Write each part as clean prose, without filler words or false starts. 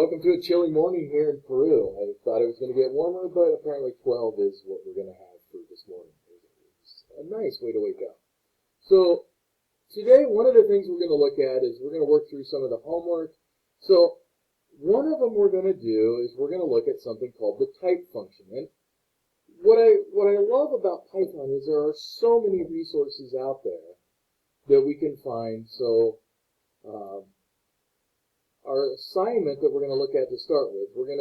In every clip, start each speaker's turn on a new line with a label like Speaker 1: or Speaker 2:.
Speaker 1: welcome to a chilly morning here in Peru. I thought it was going to get warmer, but apparently 12 is what we're going to have for this morning. It's a nice way to wake up. So today, one of the things we're going to look at is we're going to work through some of the homework. So one of them we're going to do is we're going to look at something called the type function. And what I love about Python is there are so many resources out there that we can find. So our assignment that we're going to look at to start with, 1.2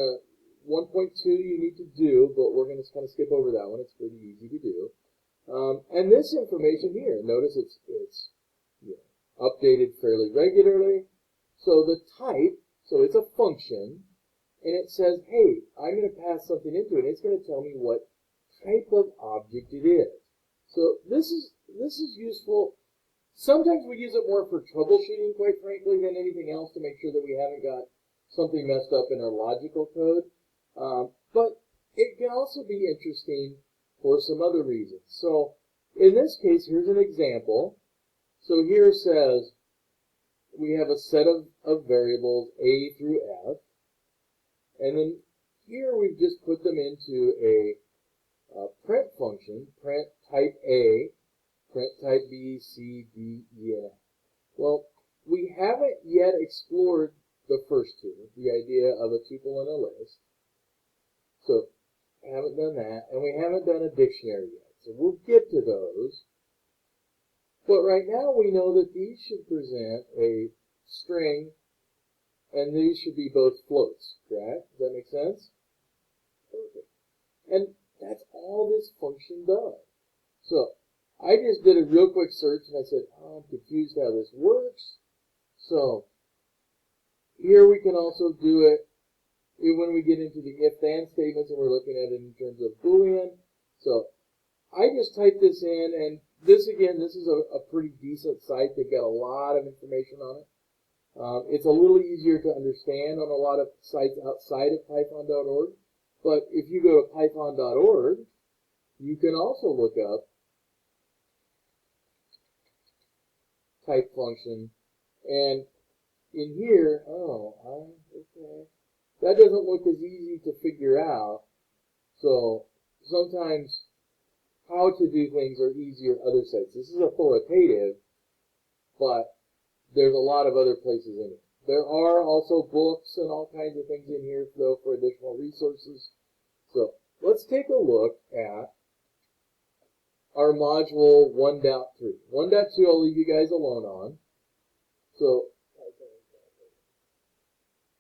Speaker 1: you need to do, but we're going to kind of skip over that one. It's pretty easy to do. And this information here, notice it's updated fairly regularly. So the type, so it's a function, and it says, hey, I'm going to pass something into it, and it's going to tell me what type of object it is. So this is useful. Sometimes we use it more for troubleshooting, quite frankly, than anything else to make sure that we haven't got something messed up in our logical code. But it can also be interesting for some other reasons. So in this case, here's an example. So here it says we have a set of variables A through F. And then here we've just put them into a print function, print type A, print type B, C, D, E, and F. Well, we haven't yet explored the first two, the idea of a tuple and a list. So, haven't done that, and we haven't done a dictionary yet. So we'll get to those. But right now we know that these should present a string, and these should be both floats, correct? Does that make sense? Perfect. And that's all this function does. So, I just did a real quick search and I said, oh, I'm confused how this works. So here we can also do it when we get into the if-then statements and we're looking at it in terms of Boolean. So I just typed this in, and this is a pretty decent site. They've got a lot of information on it. It's a little easier to understand on a lot of sites outside of python.org. But if you go to python.org, you can also look up type function, and in here, okay, that doesn't look as easy to figure out. So sometimes how to do things are easier at other sites. This is authoritative, but there's a lot of other places in it. There are also books and all kinds of things in here, though, for additional resources. So let's take a look at our module 1.3. 1.2 I'll leave you guys alone on. So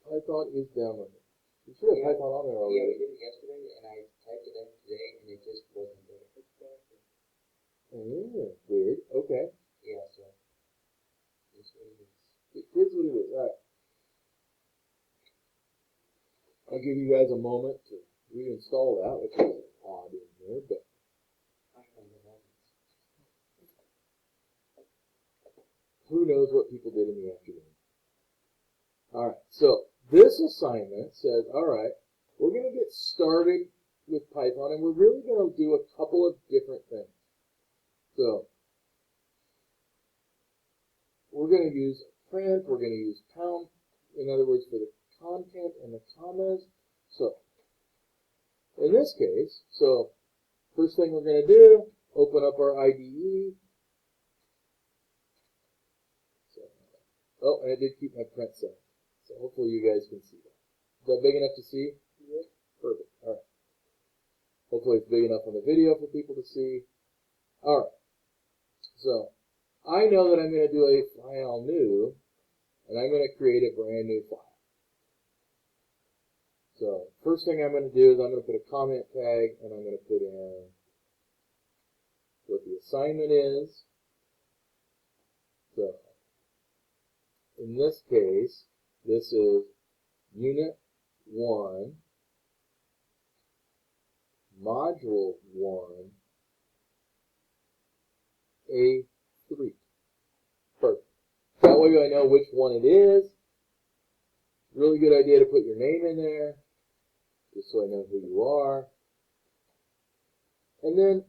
Speaker 1: Python is downloaded. You should have Python on there already.
Speaker 2: Yeah, we did it yesterday, and I typed it in today, and it just wasn't there.
Speaker 1: Weird. Okay.
Speaker 2: Yeah, so it's what it is.
Speaker 1: Here's what it is. All right. I'll give you guys a moment to reinstall that, which is odd in here, but who knows what people did in the afternoon. All right, so this assignment says, all right, we're going to get started with Python, and we're really going to do a couple of different things. So we're going to use print, we're going to use count, in other words, for the content and the commas. So in this case, so first thing we're going to do, open up our IDE. Oh, and I did keep my print set. So hopefully you guys can see that. Is that big enough to see? Yeah. Perfect. All right. Hopefully it's big enough on the video for people to see. All right. So I know that I'm going to do a file new, and I'm going to create a brand new file. So first thing I'm going to do is I'm going to put a comment tag, and I'm going to put in what the assignment is. So in this case, this is Unit 1, Module 1, A3. Perfect. That way I know which one it is. Really good idea to put your name in there, just so I know who you are. And then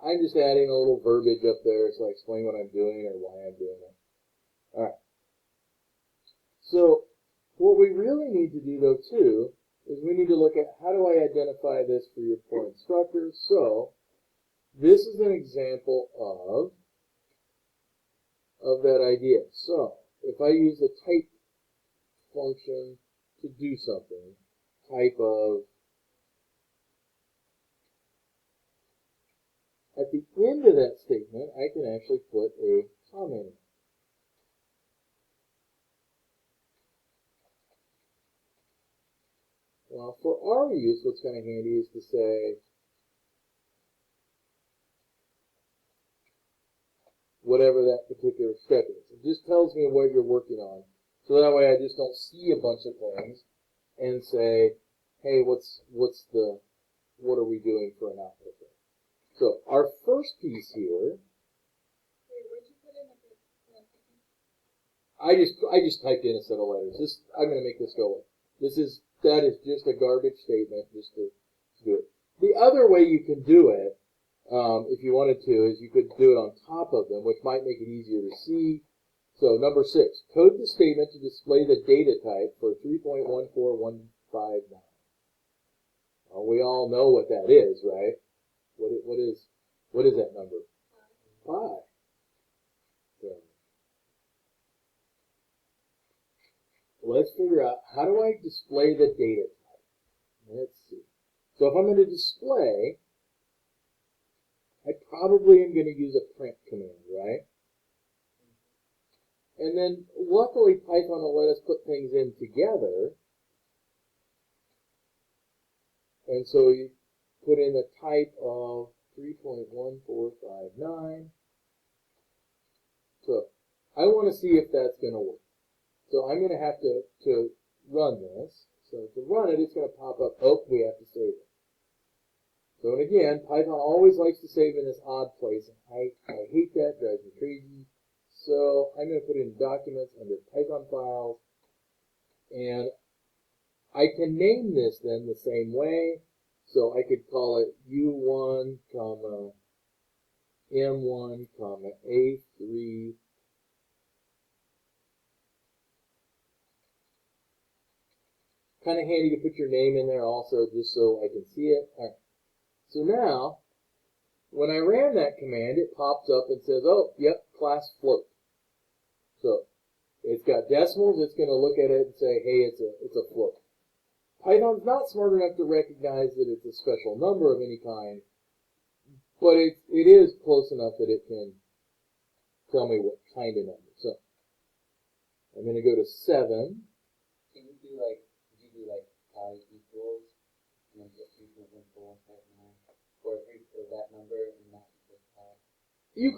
Speaker 1: I'm just adding a little verbiage up there so I explain what I'm doing or why I'm doing it. All right. So what we really need to do, though, too, is we need to look at how do I identify this for your poor instructor. So this is an example of that idea. So if I use a type function to do something, type of, at the end of that statement, I can actually put a comment in. Well, for our use, what's kind of handy is to say, whatever that particular step is. It just tells me what you're working on. So that way I just don't see a bunch of things and say, hey, what are we doing for an output there? So our first piece here, I just typed in a set of letters. I'm going to make this go away. That is just a garbage statement just to do it. The other way you can do it, if you wanted to, is you could do it on top of them, which might make it easier to see. So number 6, code the statement to display the data type for 3.14159. Well, we all know what that is, right? What is that number? Pi. So let's figure out, how do I display the data type? Let's see. So if I'm going to display, I probably am going to use a print command, right? And then luckily Python will let us put things in together. And so you put in a type of 3.1459. So I want to see if that's going to work. So I'm going to have to run this. So to run it, it's going to pop up, oh, we have to save it. So and again, Python always likes to save in this odd place. I hate that, drives me crazy. So I'm going to put it in documents under Python files. And I can name this then the same way. So I could call it U1, M1, A3. Kind of handy to put your name in there also, just so I can see it. All right. So now, when I ran that command, it pops up and says, oh, yep, class float. So it's got decimals. It's going to look at it and say, hey, it's a float. Python's not smart enough to recognize that it's a special number of any kind, but it is close enough that it can tell me what kind of number. So I'm going to go to 7.
Speaker 2: Can you do pi equals, and then get 3.1459, or that number and not equal pi?
Speaker 1: You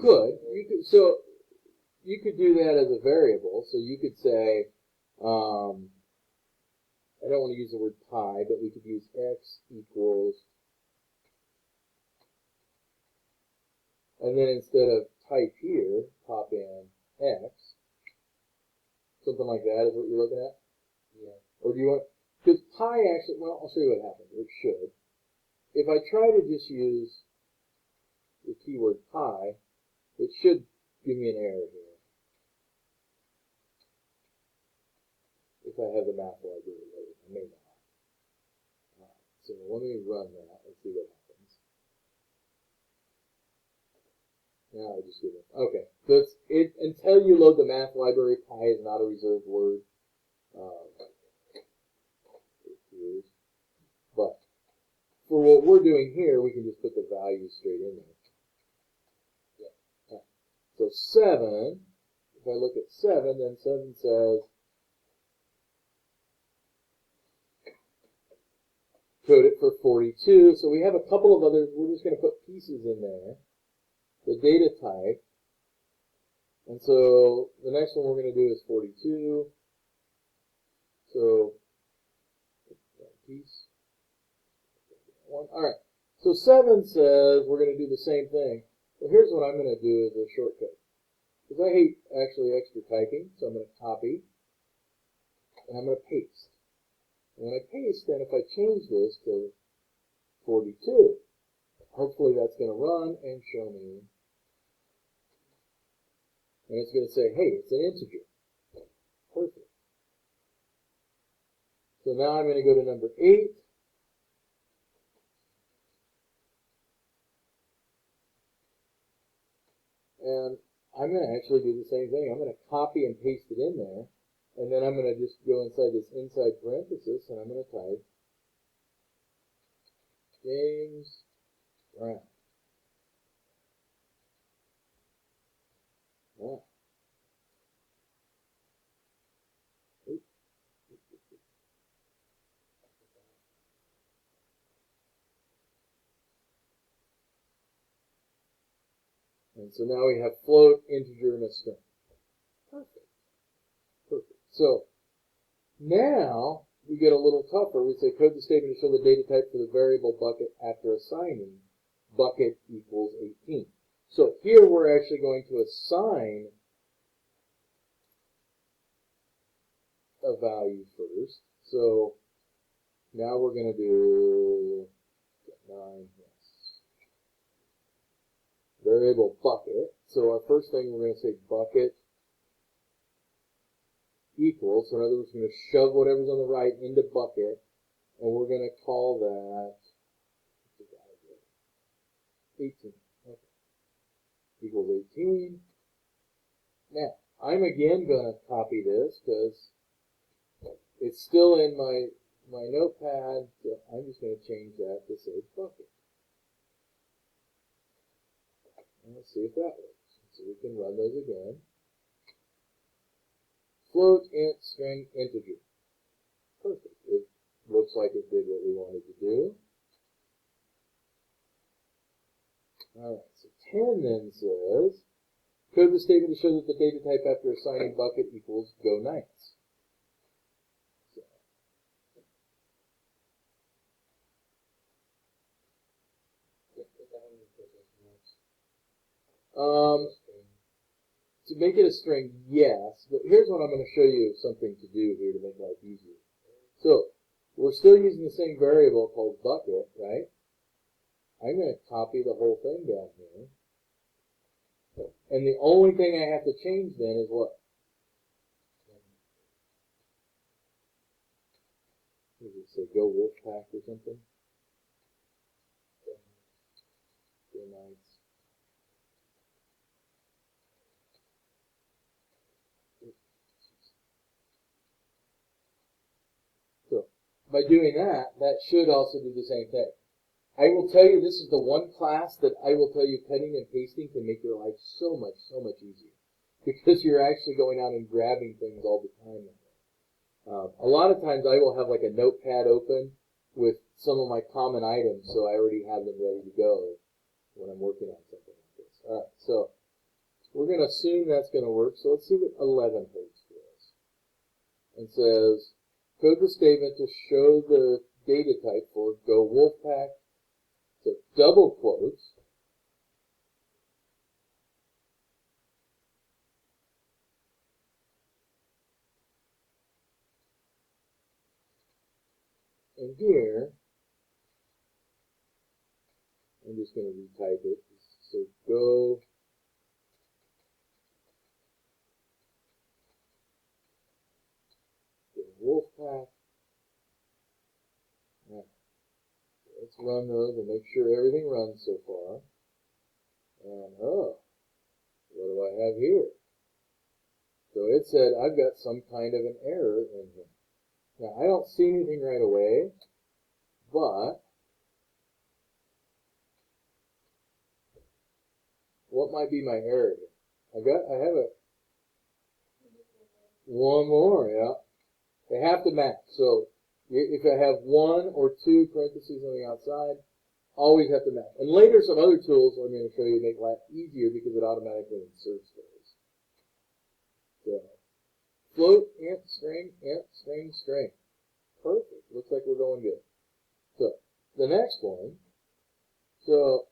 Speaker 1: could do that as a variable. So you could say, I don't want to use the word pi, but we could use x equals, and then instead of type here, pop in x. Something like that is what you're looking at?
Speaker 2: Yeah.
Speaker 1: Or do you want, because pi actually, well, I'll show you what happens. It should. If I try to just use the keyword pi, it should give me an error here. If I have the math library loaded, I may not. So let me run that and see what happens. Now I just give it. Okay, so until you load the math library, pi is not a reserved word. But for what we're doing here, we can just put the value straight in there. Yeah. So 7, if I look at 7, then 7 says, code it for 42. So we have a couple of others. We're just going to put pieces in there. The data type. And so the next one we're going to do is 42. So piece. All right. So 7 says we're going to do the same thing. So here's what I'm going to do as a shortcut. Because I hate actually extra typing. So I'm going to copy. And I'm going to paste. And when I paste, then if I change this to 42, hopefully that's going to run and show me. And it's going to say, hey, it's an integer. Perfect. So now I'm going to go to number 8. And I'm going to actually do the same thing. I'm going to copy and paste it in there. And then I'm going to just go inside this inside parenthesis, and I'm going to type James Brown. Wow. And so now we have float, integer, and a string. Perfect. Perfect. So now we get a little tougher. We say code the statement to show the data type for the variable bucket after assigning bucket equals 18. So here we're actually going to assign a value first. So now we're going to do 9, yes. Variable bucket. So our first thing, we're going to say bucket equals. So in other words, we're going to shove whatever's on the right into bucket, and we're going to call that 18. Okay. Equals 18. Now, I'm again going to copy this because it's still in my notepad. So I'm just going to change that to say bucket. And let's see if that works. So we can run those again. Float, int, string, integer. Perfect. It looks like it did what we wanted to do. Alright, so 10 then says, code the statement to show that the data type after assigning bucket equals go nights. To make it a string, yes, but here's what I'm going to show you something to do here to make life easier. So, we're still using the same variable called bucket, right? I'm going to copy the whole thing down here. And the only thing I have to change then is what? Does it say go Wolfpack or something? Go Knights. So, by doing that, that should also do the same thing. I will tell you, this is the one class that I will tell you cutting and pasting can make your life so much easier. Because you're actually going out and grabbing things all the time. A lot of times I will have like a notepad open with some of my common items, so I already have them ready to go when I'm working on something like this. Alright, so we're going to assume that's going to work, so let's see what 11 holds for us. It says, code the statement to show the data type for go Wolfpack. So double quotes. And here, I'm just going to retype it. So go Wolfpack. Now, let's run those and make sure everything runs so far. And oh, what do I have here? So it said I've got some kind of an error in here. Now I don't see anything right away, but what might be my error here? I have one more, yeah. They have to match. So if I have 1 or 2 parentheses on the outside, always have to match. And later some other tools I'm going to show you make life easier because it automatically inserts those. So float, int, string, string. Perfect. Looks like we're going good. So the next one. So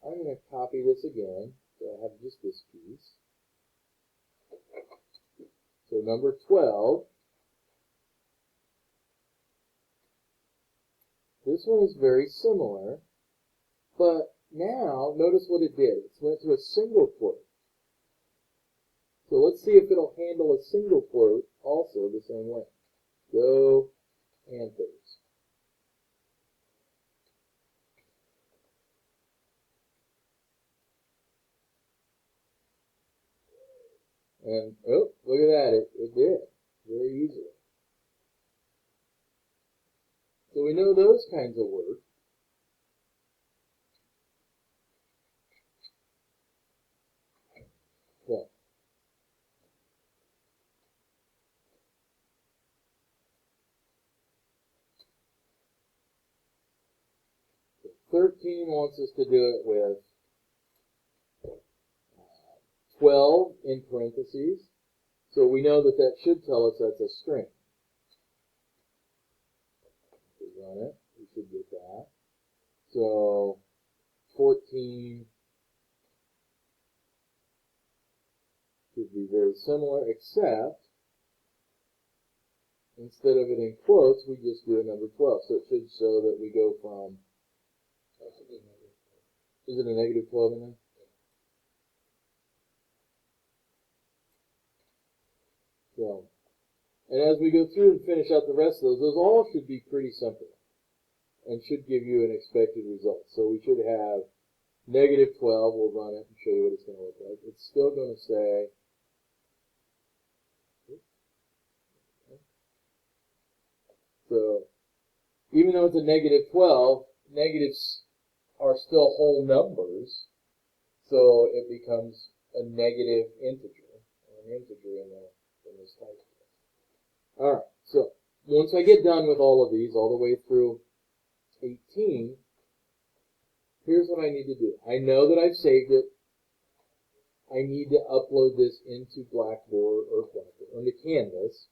Speaker 1: I'm going to copy this again. So I have just this piece. So number 12. This one is very similar. But now, notice what it did. It went to a single quote. So let's see if it'll handle a single quote also the same way. Go Panthers. And, oh, look at that. It did. Very easily. So we know those kinds of work. So, so 13 wants us to do it with 12 in parentheses. So we know that that should tell us that's a string. If we run it, we should get that. So 14 should be very similar, except instead of it in quotes, we just do a number 12. So it should show that we go from, is it a negative 12 in there? So, and as we go through and finish out the rest of those all should be pretty simple and should give you an expected result. So we should have negative 12. We'll run it and show you what it's going to look like. It's still going to say, so even though it's a negative 12, negatives are still whole numbers, so it becomes a negative integer, or an integer in this type. Alright, so once I get done with all of these, all the way through 18, here's what I need to do. I know that I've saved it. I need to upload this into Blackboard or Blackboard, into Canvas.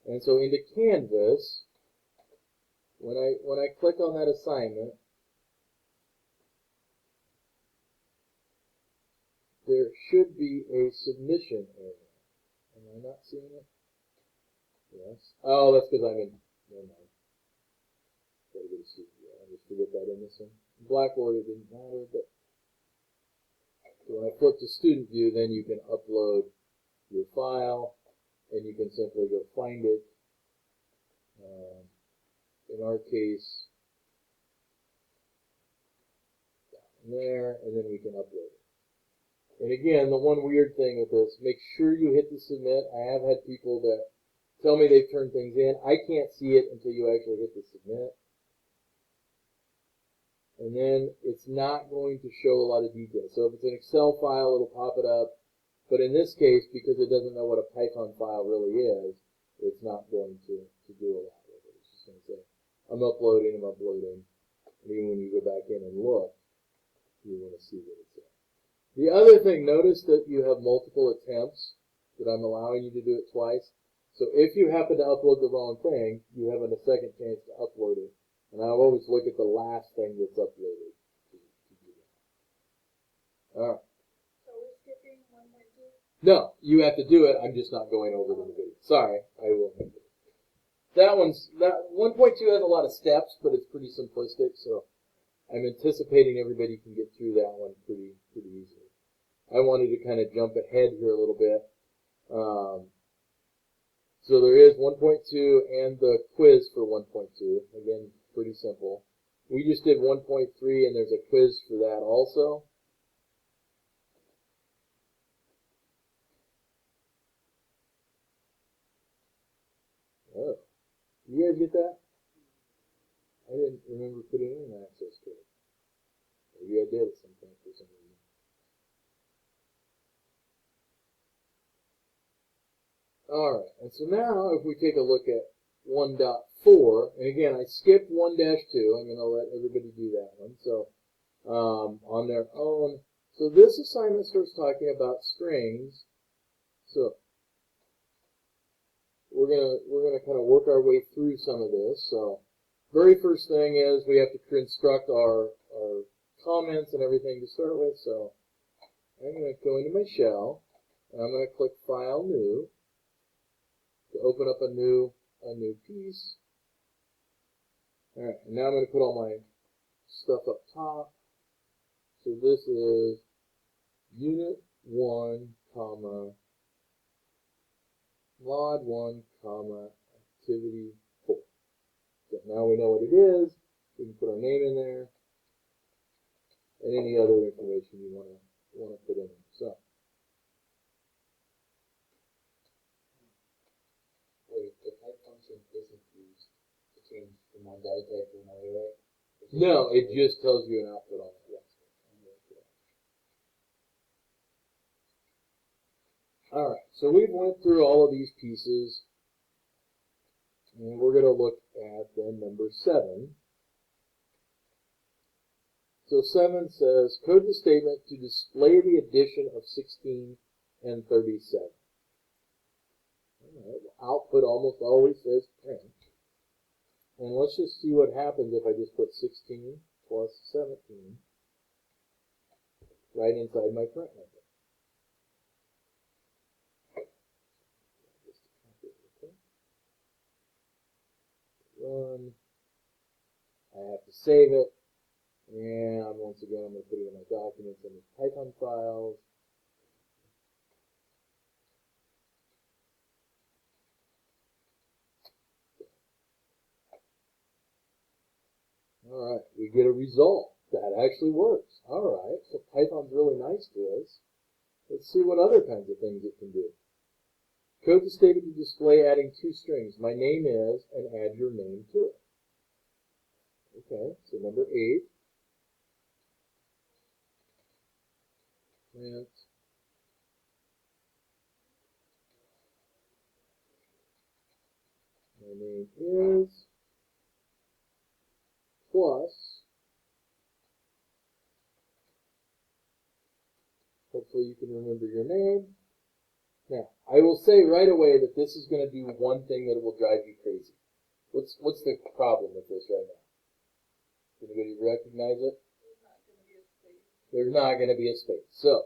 Speaker 1: And so into Canvas, when I click on that assignment, there should be a submission area. Am I not seeing it? Yes. Oh, that's because I'm in. Never mind. Gotta go to studio. I just forget that in this one. Blackboard, it didn't matter, but so when I flip to student view, then you can upload your file, and you can simply go find it. In our case, down there, and then we can upload it. And again, the one weird thing with this, make sure you hit the submit. I have had people that tell me they've turned things in. I can't see it until you actually hit the submit. And then it's not going to show a lot of detail. So if it's an Excel file, it'll pop it up. But in this case, because it doesn't know what a Python file really is, it's not going to do a lot with it. It's just going to say, I'm uploading. And even when you go back in and look, you want to see what it's in. The other thing, notice that you have multiple attempts, that I'm allowing you to do it twice. So if you happen to upload the wrong thing, you have a second chance to upload it. And I always look at the last thing that's uploaded to do that. All right.
Speaker 3: So we're skipping 1.2?
Speaker 1: No, you have to do it. I'm just not going over it in the video. Sorry, I will. That 1.2 has a lot of steps, but it's pretty simplistic. So I'm anticipating everybody can get through that one pretty easily. I wanted to kind of jump ahead here a little bit. So there is 1.2 and the quiz for 1.2. Again, pretty simple. We just did 1.3 and there's a quiz for that also. Oh, you guys get that? I didn't remember putting in an access code. Maybe I did at some point for some reason. Alright, and so now if we take a look at 1.4, and again I skipped 1-2, I'm going to let everybody do that one, so on their own. So this assignment starts talking about strings, so we're gonna kind of work our way through some of this. So very first thing is we have to construct our comments and everything to start with. So I'm going to go into my shell, and I'm going to click File, New, to open up a new piece. All right, and now I'm going to put all my stuff up top. So this is unit 1, comma, mod 1, comma, activity 4. So now we know what it is. We can put our name in there and any other information you want to put in there. So
Speaker 2: Wait, the type function isn't used to change from one data type to another, right?
Speaker 1: no, it just tells you an output on it. Yes. All right, so we went through all of these pieces, and we're going to look at then number 7. So 7 says, code the statement to display the addition of 16 and 37. All right, output almost always says print. And let's just see what happens if I just put 16 plus 17 right inside my print number. Run. I have to save it. And once again, I'm going to put it in my documents and the Python files. All right, we get a result. That actually works. All right, so Python's really nice to us. Let's see what other kinds of things it can do. Code the statement to display adding 2 strings. My name is, and add your name to it. Okay, so number 8. Print. My name is plus. Hopefully you can remember your name. Now, I will say right away that this is going to do one thing that will drive you crazy. What's the problem with this right now? Anybody recognize it? There's not going to be a space. So,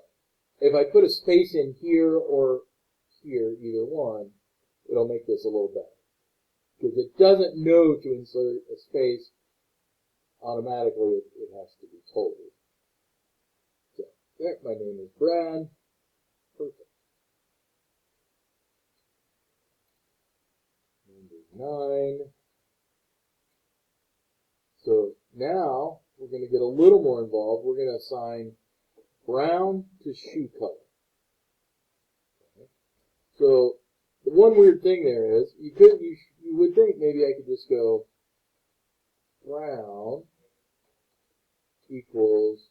Speaker 1: if I put a space in here or here, either one, it'll make this a little better. Because it doesn't know to insert a space automatically, it has to be told. So, there, my name is Brad. Perfect. Number 9. So now we're going to get a little more involved. We're going to assign brown to shoe color. Okay. So the one weird thing there is you would think maybe I could just go brown equals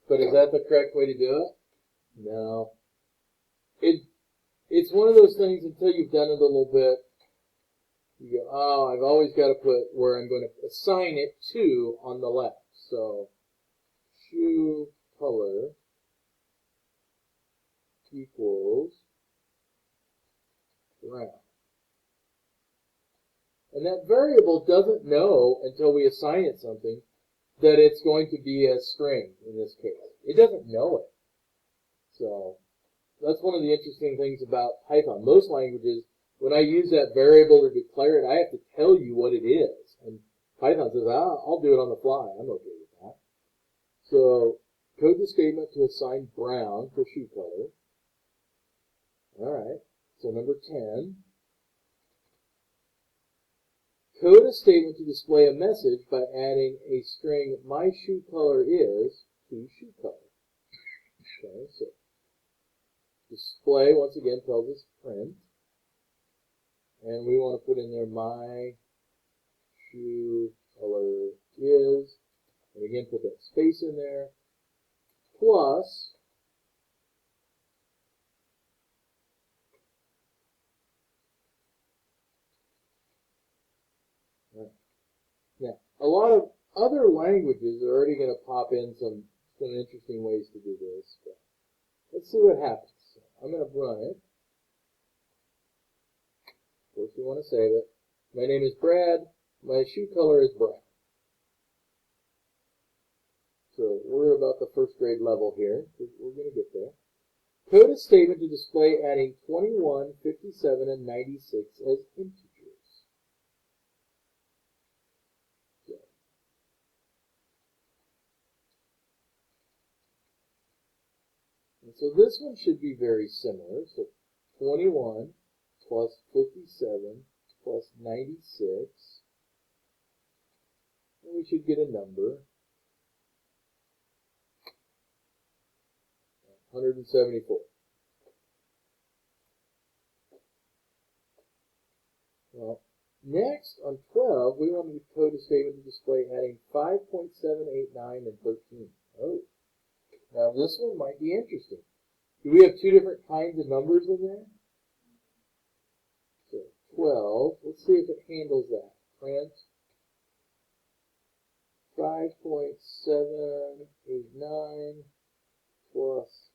Speaker 1: but is that the correct way to do it? No. It's one of those things until you've done it a little bit, you go, oh, I've always got to put where I'm going to assign it to on the left. So shoe color equals brown. And that variable doesn't know until we assign it something that it's going to be a string in this case. It doesn't know it. So that's one of the interesting things about Python. Most languages, when I use that variable or declare it, I have to tell you what it is. And Python says, I'll do it on the fly. I'm okay with that. So code the statement to assign brown for shoe color. All right. So number 10. Code a statement to display a message by adding a string my shoe color is to shoe color. Okay, so display, once again, tells us print. And we want to put in there my shoe color is. And again, put that space in there. Plus, now, a lot of other languages are already going to pop in some interesting ways to do this. But let's see what happens. So I'm going to run it. First, we want to save it. My name is Brad. My shoe color is brown. So we're about the first grade level here. We're going to get there. Code a statement to display adding 21, 57, and 96 as integers. And so this one should be very similar. So 21 plus 57 plus 96. And we should get a number. 174. Well, next on 12, we wanted to code a statement to display adding 5.789 and 13. Oh, now this one might be interesting. Do we have two different kinds of numbers in there? So 12, let's see if it handles that. Print 5.789 plus,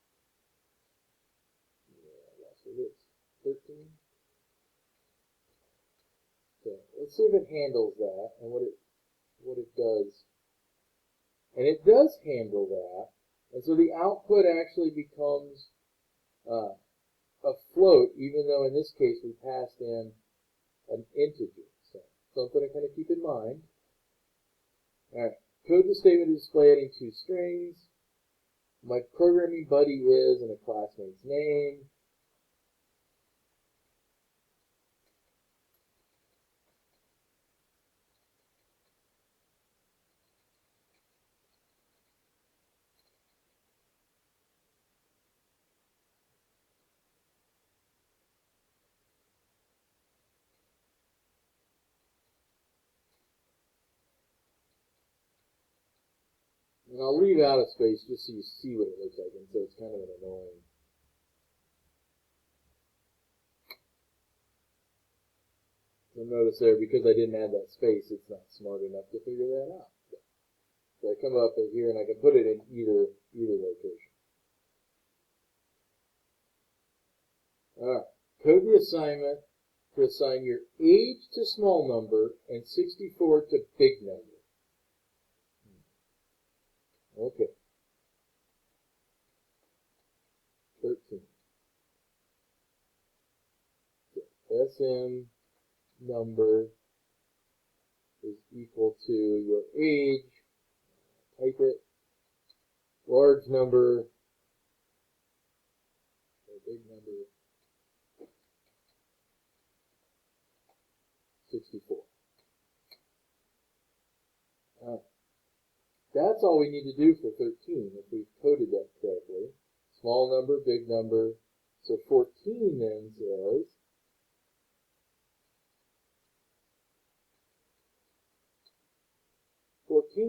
Speaker 1: that's what it is, 13. So let's see if it handles that and what it does. And it does handle that. And so the output actually becomes a float, even though in this case we passed in an integer. So something to kind of keep in mind. All right, code the statement to display adding two strings. My programming buddy is and a classmate's name. And I'll leave out a space just so you see what it looks like, and so it's kind of an annoying. You'll notice there, because I didn't add that space, it's not smart enough to figure that out. So I come up here and I can put it in either location. Alright, code the assignment to assign your age to small number and 64 to big number. Okay. 13. So SM number is equal to your age. Type it. Large number or big number 64. That's all we need to do for 13 if we've coded that correctly. Small number, big number. So 14 then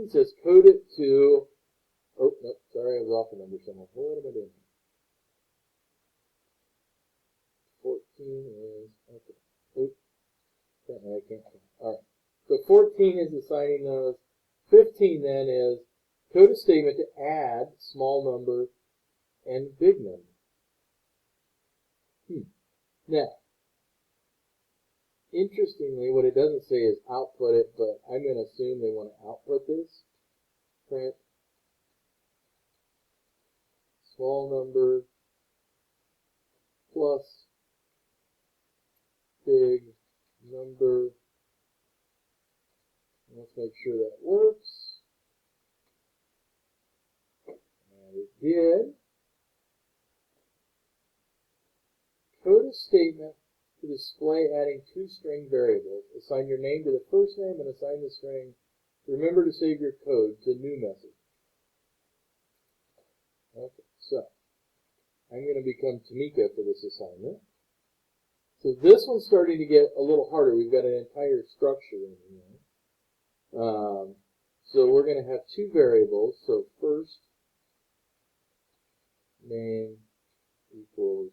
Speaker 1: says, code it to, oh, no, sorry, I was off a number somewhere. What am I doing? 14 is, okay. Oops. Apparently I can't. All right. So 14 is assigning those. 15 then is code a statement to add small number and big number. Now, interestingly, what it doesn't say is output it, but I'm going to assume they want to output this. Print small number plus big number. Let's make sure that works. And it did. Code a statement to display adding two string variables. Assign your name to the first name and assign the string. Remember to save your code to new message. Okay, so I'm going to become Tamika for this assignment. So this one's starting to get a little harder. We've got an entire structure in here. So we're going to have two variables. So first name equals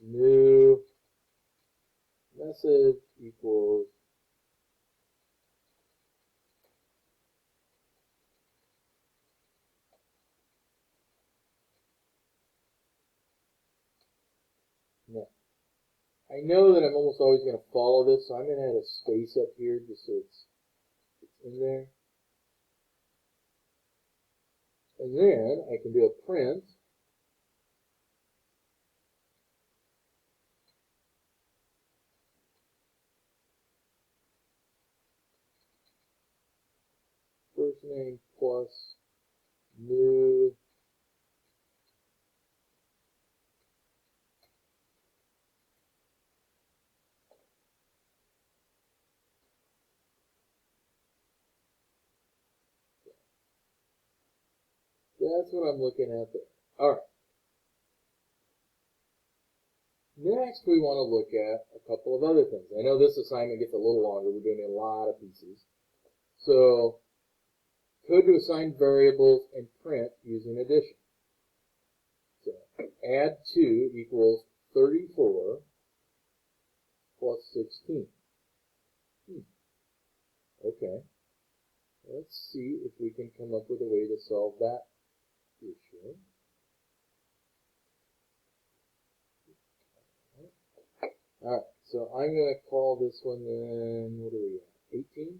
Speaker 1: new message equals no. I know that I'm almost always going to follow this, so I'm going to add a space up here just so it's in there. And then I can do a print. first name plus new That's what I'm looking at there. All right. Next, we want to look at a couple of other things. I know this assignment gets a little longer. We're doing a lot of pieces. So, code to assign variables and print using addition. So, add 2 equals 34 plus 16. Okay. Let's see if we can come up with a way to solve that issue. Alright, so I'm going to call this one then, what are we at, 18?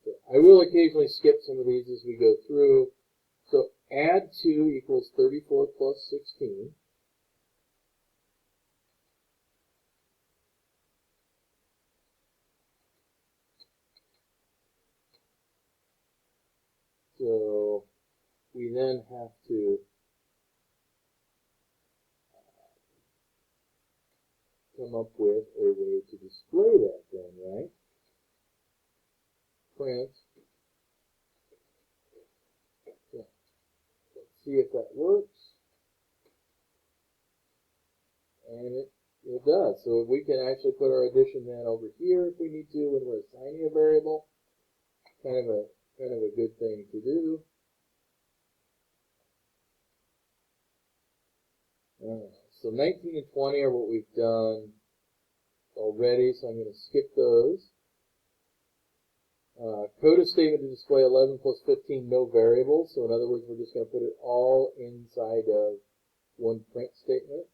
Speaker 1: So I will occasionally skip some of these as we go through. So add 2 equals 34 plus 16. So we then have to come up with a way to display that then, right? Print. Yeah. Let's see if that works. And it does. So we can actually put our addition then over here if we need to when we're assigning a variable. Kind of a good thing to do. So 19 and 20 are what we've done already, so I'm going to skip those. Code a statement to display 11 plus 15, no variables. So in other words, we're just going to put it all inside of one print statement.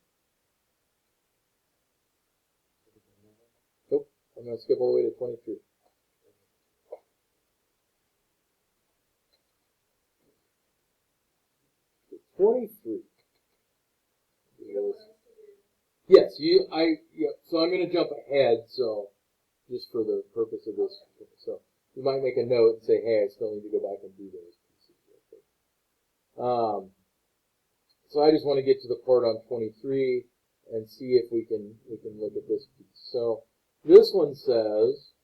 Speaker 1: Nope, I'm going to skip all the way to 23. So 23. Yes, so I'm going to jump ahead, so just for the purpose of this. So you might make a note and say, hey, I still need to go back and do those pieces real quick. So I just want to get to the part on 23 and see if we can look at this piece. So this one says,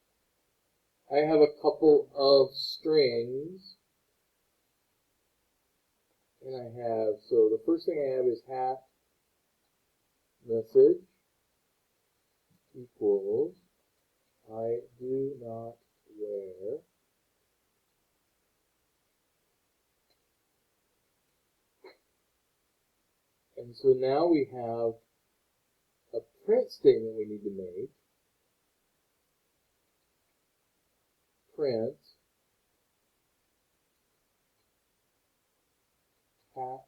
Speaker 1: I have a couple of strings, and I have, so the first thing I have is hat message equals I do not wear and so now we have a print statement we need to make. Print hat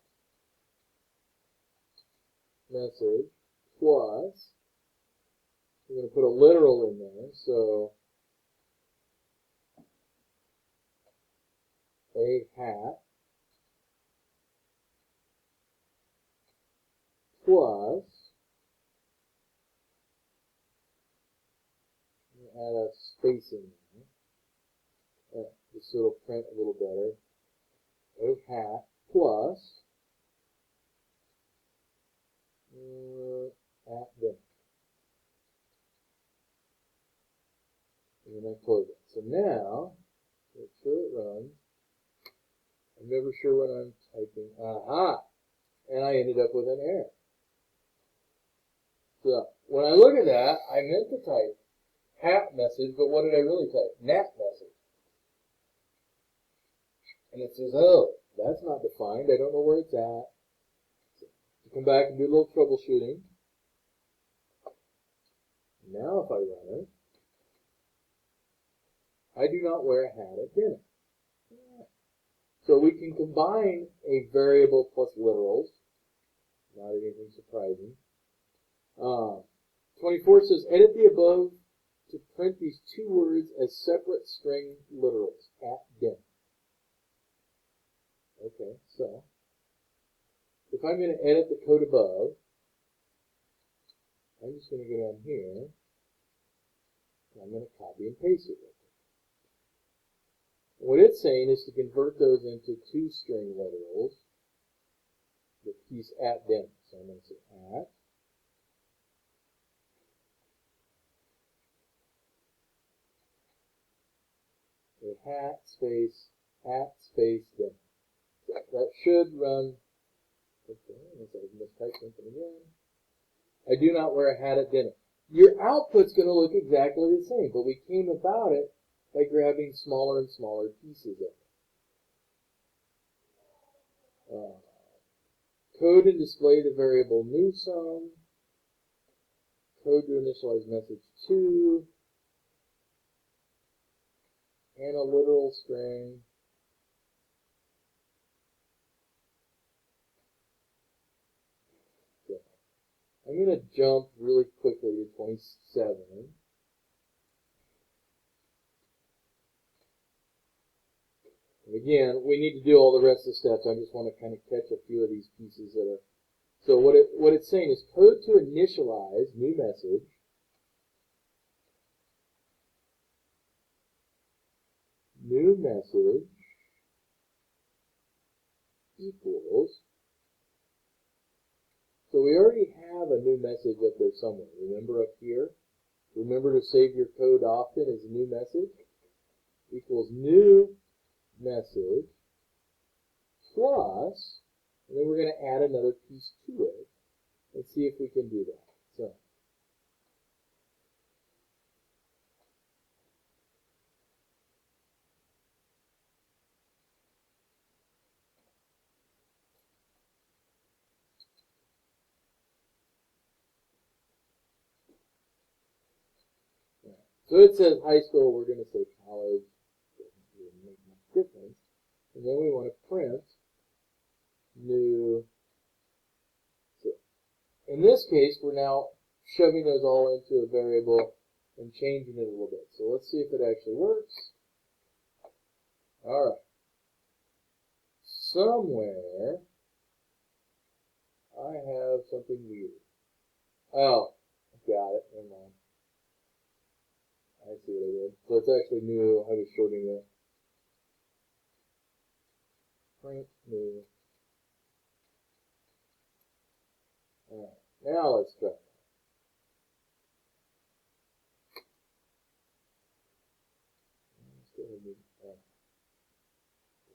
Speaker 1: message plus, we're going to put a literal in there, so a hat plus, add a space in there, just so it'll print a little better, a hat plus, at dinner. And then I close it. So now, make sure it runs. I'm never sure when I'm typing. Aha! And I ended up with an error. So when I look at that, I meant to type hat message, but what did I really type? Nat message. And it says, oh, that's not defined. I don't know where it's at. So to come back and do a little troubleshooting. Now if I run it, I do not wear a hat at dinner. So we can combine a variable plus literals. Not anything surprising. 24 says, edit the above to print these two words as separate string literals at dinner. Okay, so if I'm going to edit the code above, I'm just going to go down here, and I'm going to copy and paste it. What it's saying is to convert those into two string literals, the piece at dinner. So I'm going to say at. A hat space at space dinner. So that should run. Okay, unless I mistype something again. I do not wear a hat at dinner. Your output's going to look exactly the same, but we came about it by grabbing smaller and smaller pieces of it. Code and display the variable new sum. Code to initialize message 2. And a literal string. So I'm going to jump really quickly to 27. And again, we need to do all the rest of the steps. I just want to kind of catch a few of these pieces that are. So what it's saying is code to initialize new message. New message equals. So we already have a new message up there somewhere. Remember up here? Remember to save your code often as a new message. Equals new message plus, and then we're going to add another piece to it and see if we can do that. So it says high school, we're going to say college. Doesn't really make much difference. And then we want to print new. So in this case, we're now shoving those all into a variable and changing it a little bit. So let's see if it actually works. All right. Somewhere I have something weird. Oh, got it. Never mind. I see what I did. So it's actually new. I was shorting it. Print new. Alright, now let's try that. Let's go ahead and do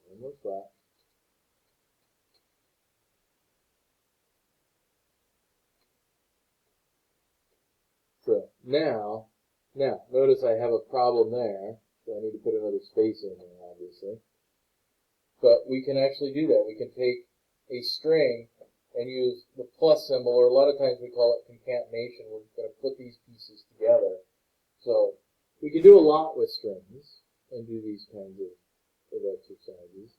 Speaker 1: one more spot. So now notice I have a problem there. So I need to put another space in there, obviously. But we can actually do that. We can take a string and use the plus symbol, or a lot of times we call it concatenation. We're going to put these pieces together. So we can do a lot with strings and do these kinds of exercises.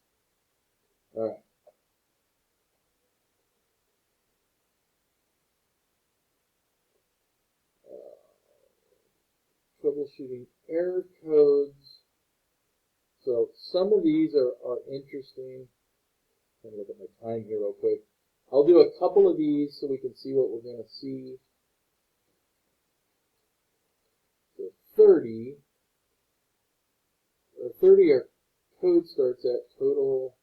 Speaker 1: All right. Troubleshooting error codes. So some of these are interesting. I'm going to look at my time here real quick. I'll do a couple of these so we can see what we're going to see. So 30, our code starts at total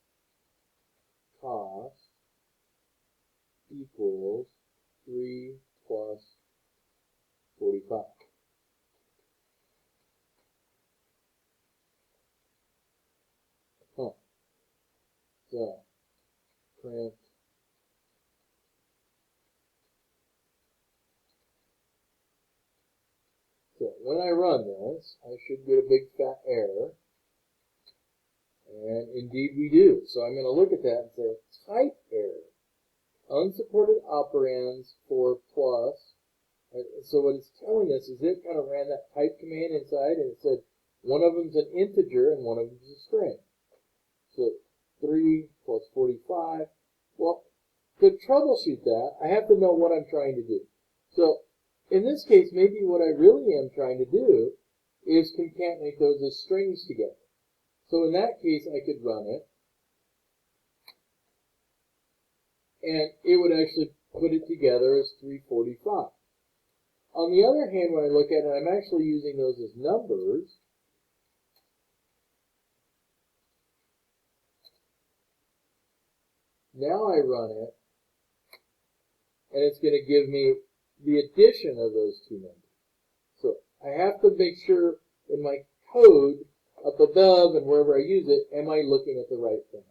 Speaker 1: cost equals 3 plus 45. So, print so when I run this, I should get a big fat error. And indeed we do. So I'm going to look at that and say type error. Unsupported operands for plus. So what it's telling us is it kind of ran that type command inside and it said one of them is an integer and one of them is a string. So 3 plus 45. Well, to troubleshoot that, I have to know what I'm trying to do. So in this case, maybe what I really am trying to do is concatenate those as strings together. So in that case, I could run it, and it would actually put it together as 345. On the other hand, when I look at it, I'm actually using those as numbers. Now I run it, and it's going to give me the addition of those two numbers. So I have to make sure in my code up above and wherever I use it, am I looking at the right thing?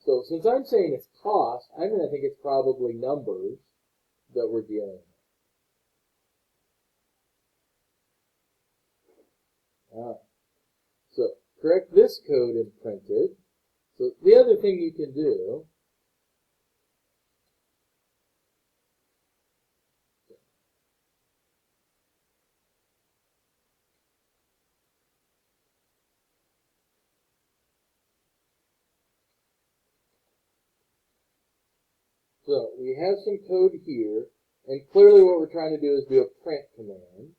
Speaker 1: So since I'm saying it's cost, I'm going to think it's probably numbers that we're dealing with. All right. So correct this code and print it. So the other thing you can do so we have some code here, and clearly what we're trying to do is do a print command.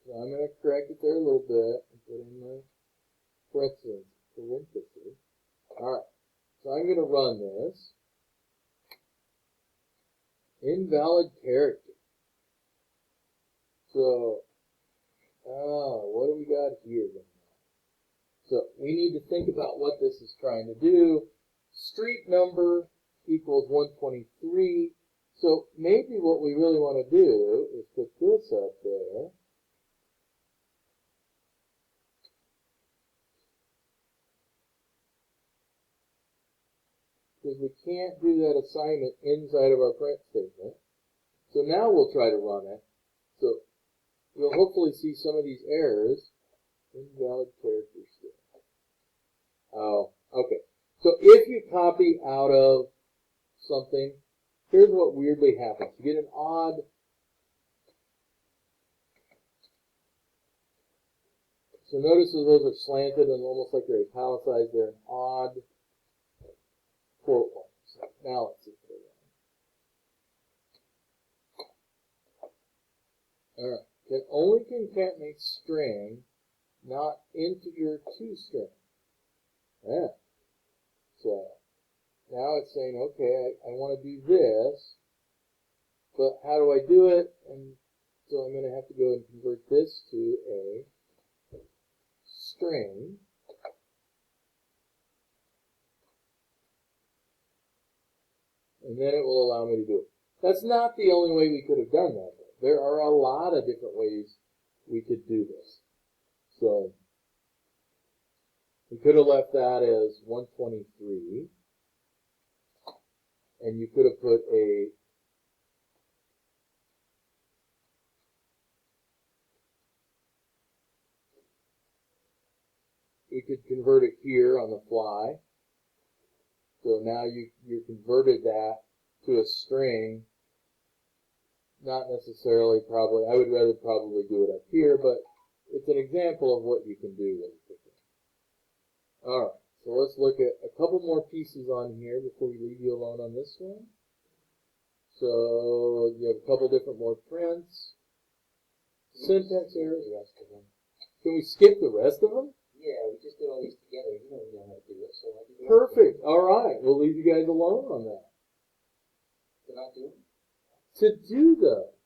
Speaker 1: So I'm going to correct it there a little bit and put in my parentheses. All right. So I'm going to run this. Invalid character. So, what do we got here then? So we need to think about what this is trying to do. Street number equals 123. So maybe what we really want to do is put this up there. Because we can't do that assignment inside of our print statement. So now we'll try to run it. So you'll hopefully see some of these errors. Invalid character still. Oh, okay. So if you copy out of something, here's what weirdly happens. You get an odd. So notice that those are slanted and almost like they're italicized. They're an odd quote marks. Now let's see if they run. All right. Can only concatenate string, not integer to string. Yeah. So now it's saying, okay, I want to do this, but how do I do it? And so I'm going to have to go and convert this to a string. And then it will allow me to do it. That's not the only way we could have done that. There are a lot of different ways we could do this. So we could have left that as 123. And you could have put a you could convert it here on the fly. So now you converted that to a string. Not necessarily probably. I would rather probably do it up here, but it's an example of what you can do really quickly. All right, so let's look at a couple more pieces on here before we leave you alone on this one. So you have a couple different more prints. Syntax errors.
Speaker 2: The rest of them.
Speaker 1: Can we skip the rest of them?
Speaker 2: Yeah, we just did all these together. You know we know how to do it, so I do the rest of them.
Speaker 1: Perfect. All right, we'll leave you guys alone on that.
Speaker 2: To not do them?
Speaker 1: To do those.